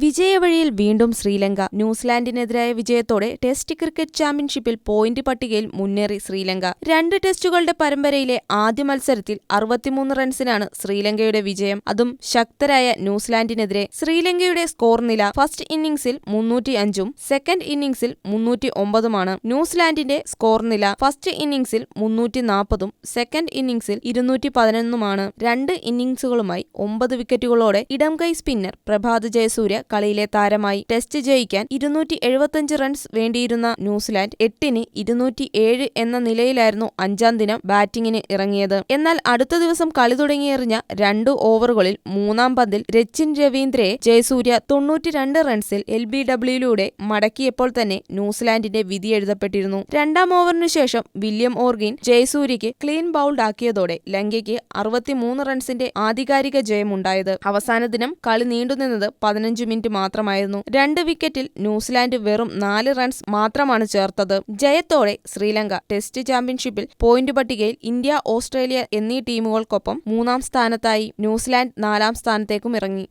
വിജയവഴിയിൽ വീണ്ടും ശ്രീലങ്ക. ന്യൂസിലാൻഡിനെതിരായ വിജയത്തോടെ test cricket ചാമ്പ്യൻഷിപ്പിൽ പോയിന്റ് പട്ടികയിൽ മുന്നേറി ശ്രീലങ്ക. 2 ടെസ്റ്റുകളുടെ പരമ്പരയിലെ ആദ്യ മത്സരത്തിൽ 63 റൺസിനാണ് ശ്രീലങ്കയുടെ വിജയം. അതും ശക്തരായ ന്യൂസിലാൻഡിനെതിരെ. ശ്രീലങ്കയുടെ സ്കോർ നില ഫസ്റ്റ് ഇന്നിംഗ്സിൽ 305-ഉം സെക്കൻഡ് ഇന്നിംഗ്സിൽ 309-ഉമാണ്. ന്യൂസിലാൻഡിന്റെ സ്കോർ നില ഫസ്റ്റ് ഇന്നിംഗ്സിൽ 340-ഉം സെക്കൻഡ് ഇന്നിംഗ്സിൽ 211-ഉമാണ്. 2 ഇന്നിംഗ്സുകളുമായി 9 വിക്കറ്റുകളോടെ ഇടംകൈ സ്പിന്നർ പ്രഭാത് ജയസൂര്യ കളിയിലെ താരമായി. ടെസ്റ്റ് ജയിക്കാൻ 275 റൺസ് വേണ്ടിയിരുന്ന ന്യൂസിലാൻഡ് 8-ന് 207 എന്ന നിലയിലായിരുന്നു 5-ാം ദിനം ബാറ്റിംഗിന് ഇറങ്ങിയത്. എന്നാൽ അടുത്ത ദിവസം കളി തുടങ്ങിയെറിഞ്ഞ 2 ഓവറുകളിൽ 3-ാം പന്തിൽ രച്ചിൻ രവീന്ദ്രയെ ജയസൂര്യ 92 റൺസിൽ LBWയിലൂടെ മടക്കിയപ്പോൾ തന്നെ ന്യൂസിലാൻഡിന്റെ വിധി എഴുതപ്പെട്ടിരുന്നു. 2-ാം ഓവറിനു ശേഷം വില്യം ഓർഗിൻ ജയസൂര്യയ്ക്ക് ക്ലീൻ ബൗൾഡ് ആക്കിയതോടെ ലങ്കയ്ക്ക് 63 റൺസിന്റെ ആധികാരിക ജയമുണ്ടായത്. അവസാന ദിനം കളി നീണ്ടുനിന്നത് 15 മിനിറ്റ് മാത്രമായിരുന്നു. 2 വിക്കറ്റിൽ ന്യൂസിലാൻഡ് വെറും 4 റൺസ് മാത്രമാണ് ചേർത്തത്. ജയത്തോടെ ശ്രീലങ്ക ടെസ്റ്റ് ചാമ്പ്യൻഷിപ്പിൽ പോയിന്റ് പട്ടികയിൽ ഇന്ത്യ, ഓസ്ട്രേലിയ എന്നീ ടീമുകൾക്കൊപ്പം 3-ാം സ്ഥാനത്തായി. ന്യൂസിലാൻഡ് 4-ാം സ്ഥാനത്തേക്കും ഇറങ്ങി.